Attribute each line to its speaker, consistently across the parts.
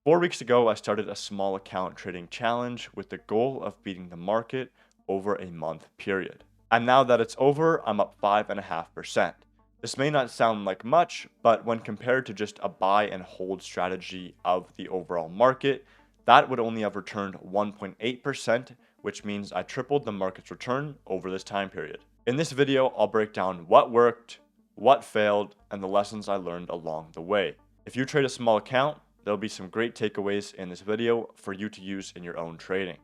Speaker 1: 4 weeks ago, I started a small account trading challenge with the goal of beating the market over a month period. And now that it's over, I'm up 5.5%. This may not sound like much, but when compared to just a buy and hold strategy of the overall market, that would only have returned 1.8%, which means I tripled the market's return over this time period. In this video, I'll break down what worked, what failed, and the lessons I learned along the way. If you trade a small account, there'll be some great takeaways in this video for you to use in your own trading.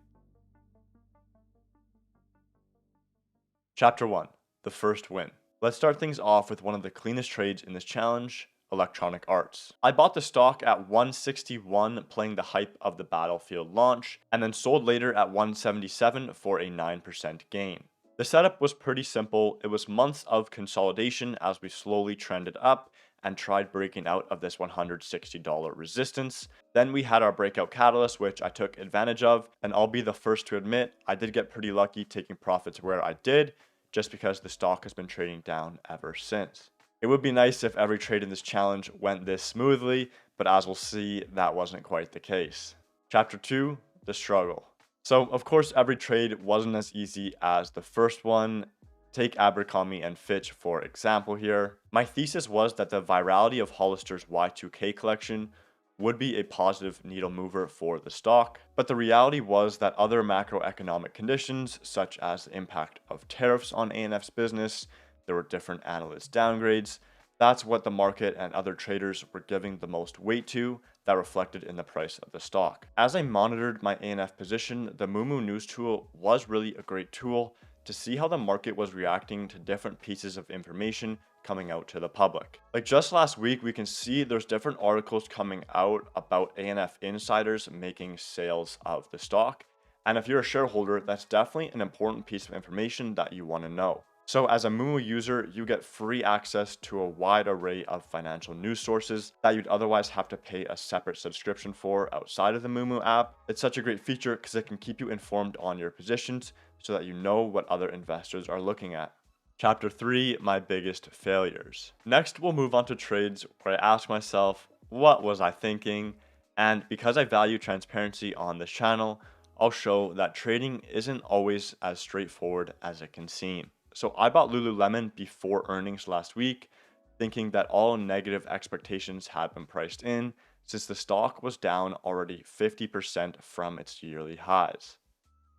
Speaker 1: Chapter 1, the first win. Let's start things off with one of the cleanest trades in this challenge, Electronic Arts. I bought the stock at 161 playing the hype of the Battlefield launch, and then sold later at 177 for a 9% gain. The setup was pretty simple. It was months of consolidation as we slowly trended up and tried breaking out of this $160 resistance. Then we had our breakout catalyst, which I took advantage of, and I'll be the first to admit I did get pretty lucky taking profits where I did, just because the stock has been trading down ever since. It would be nice if every trade in this challenge went this smoothly, but as we'll see, that wasn't quite the case. Chapter 2, the struggle. So, of course, every trade wasn't as easy as the first one. Take Abercrombie and Fitch for example here. My thesis was that the virality of Hollister's Y2K collection would be a positive needle mover for the stock, but the reality was that other macroeconomic conditions, such as the impact of tariffs on ANF's business, there were different analyst downgrades. That's what the market and other traders were giving the most weight to, that reflected in the price of the stock. As I monitored my ANF position, the Moomoo news tool was really a great tool to see how the market was reacting to different pieces of information coming out to the public. Like just last week, we can see there's different articles coming out about ANF insiders making sales of the stock. And if you're a shareholder, that's definitely an important piece of information that you want to know. So as a Moomoo user, you get free access to a wide array of financial news sources that you'd otherwise have to pay a separate subscription for outside of the Moomoo app. It's such a great feature because it can keep you informed on your positions so that you know what other investors are looking at. Chapter 3, my biggest failures. Next, we'll move on to trades where I ask myself, what was I thinking? And because I value transparency on this channel, I'll show that trading isn't always as straightforward as it can seem. So I bought Lululemon before earnings last week, thinking that all negative expectations had been priced in, since the stock was down already 50% from its yearly highs.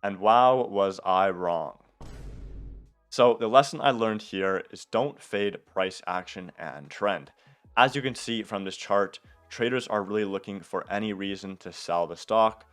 Speaker 1: And wow, was I wrong. So the lesson I learned here is don't fade price action and trend. As you can see from this chart, traders are really looking for any reason to sell the stock.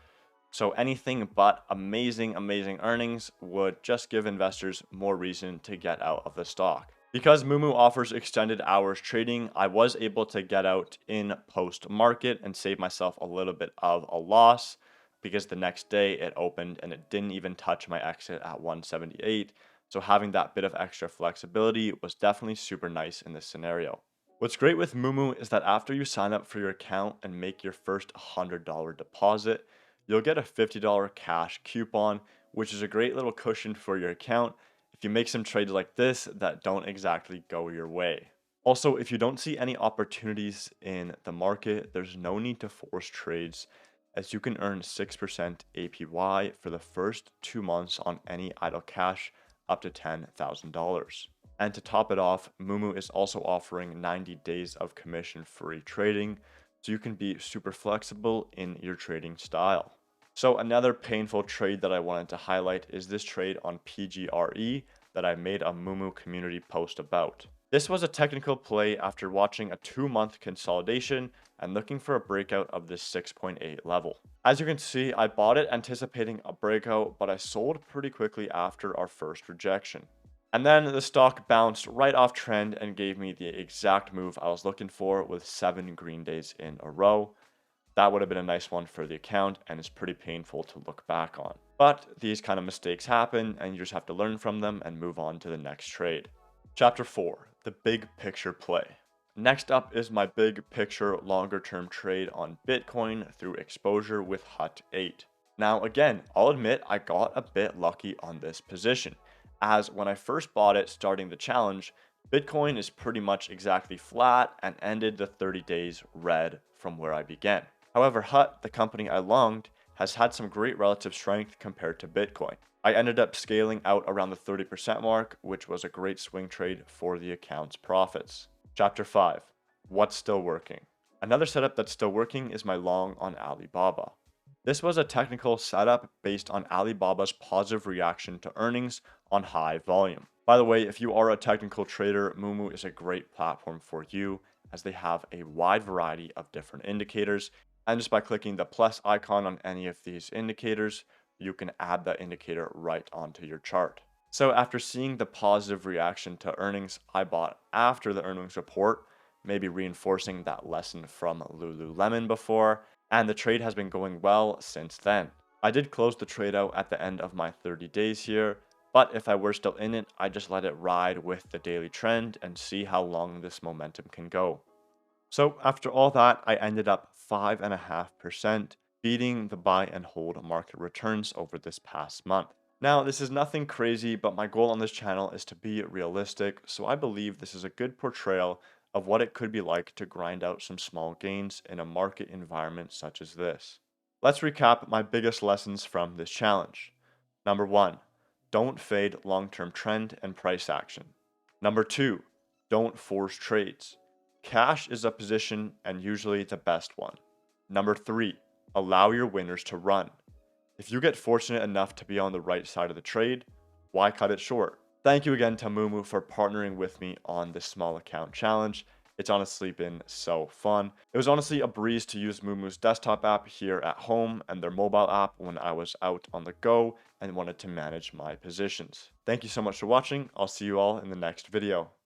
Speaker 1: So anything but amazing earnings would just give investors more reason to get out of the stock. Because Moomoo offers extended hours trading, I was able to get out in post-market and save myself a little bit of a loss because the next day it opened and it didn't even touch my exit at 178. So having that bit of extra flexibility was definitely super nice in this scenario. What's great with Moomoo is that after you sign up for your account and make your first $100 deposit, you'll get a $50 cash coupon, which is a great little cushion for your account if you make some trades like this that don't exactly go your way. Also, if you don't see any opportunities in the market, there's no need to force trades, as you can earn 6% APY for the first 2 months on any idle cash up to $10,000. And to top it off, Moomoo is also offering 90 days of commission-free trading, so you can be super flexible in your trading style. So another painful trade that I wanted to highlight is this trade on PGRE that I made a Moomoo community post about. This was a technical play after watching a 2-month consolidation and looking for a breakout of this 6.8 level. As you can see, I bought it anticipating a breakout, but I sold pretty quickly after our first rejection. And then the stock bounced right off trend and gave me the exact move I was looking for with 7 green days in a row. That would have been a nice one for the account, and it's pretty painful to look back on. But these kind of mistakes happen, and you just have to learn from them and move on to the next trade. Chapter 4, the big picture play. Next up is my big picture longer term trade on Bitcoin through exposure with HUT8. Now again, I'll admit I got a bit lucky on this position, as when I first bought it starting the challenge, Bitcoin is pretty much exactly flat and ended the 30 days red from where I began. However, HUT, the company I longed, has had some great relative strength compared to Bitcoin. I ended up scaling out around the 30% mark, which was a great swing trade for the account's profits. Chapter 5. What's still working? Another setup that's still working is my long on Alibaba. This was a technical setup based on Alibaba's positive reaction to earnings on high volume. By the way, if you are a technical trader, Moomoo is a great platform for you as they have a wide variety of different indicators. And just by clicking the plus icon on any of these indicators, you can add that indicator right onto your chart. So after seeing the positive reaction to earnings I bought after the earnings report, maybe reinforcing that lesson from Lululemon before, and the trade has been going well since then. I did close the trade out at the end of my 30 days here, but if I were still in it, I just let it ride with the daily trend and see how long this momentum can go. So after all that, I ended up 5.5%, beating the buy and hold market returns over this past month. Now, this is nothing crazy, but my goal on this channel is to be realistic, so I believe this is a good portrayal of what it could be like to grind out some small gains in a market environment such as this. Let's recap my biggest lessons from this challenge. Number 1, don't fade long-term trend and price action. Number 2, don't force trades. Cash is a position and usually the best one. Number 3, allow your winners to run. If you get fortunate enough to be on the right side of the trade, why cut it short? Thank you again to Moomoo for partnering with me on this small account challenge. It's honestly been so fun. It was honestly a breeze to use Moomoo's desktop app here at home and their mobile app when I was out on the go and wanted to manage my positions. Thank you so much for watching. I'll see you all in the next video.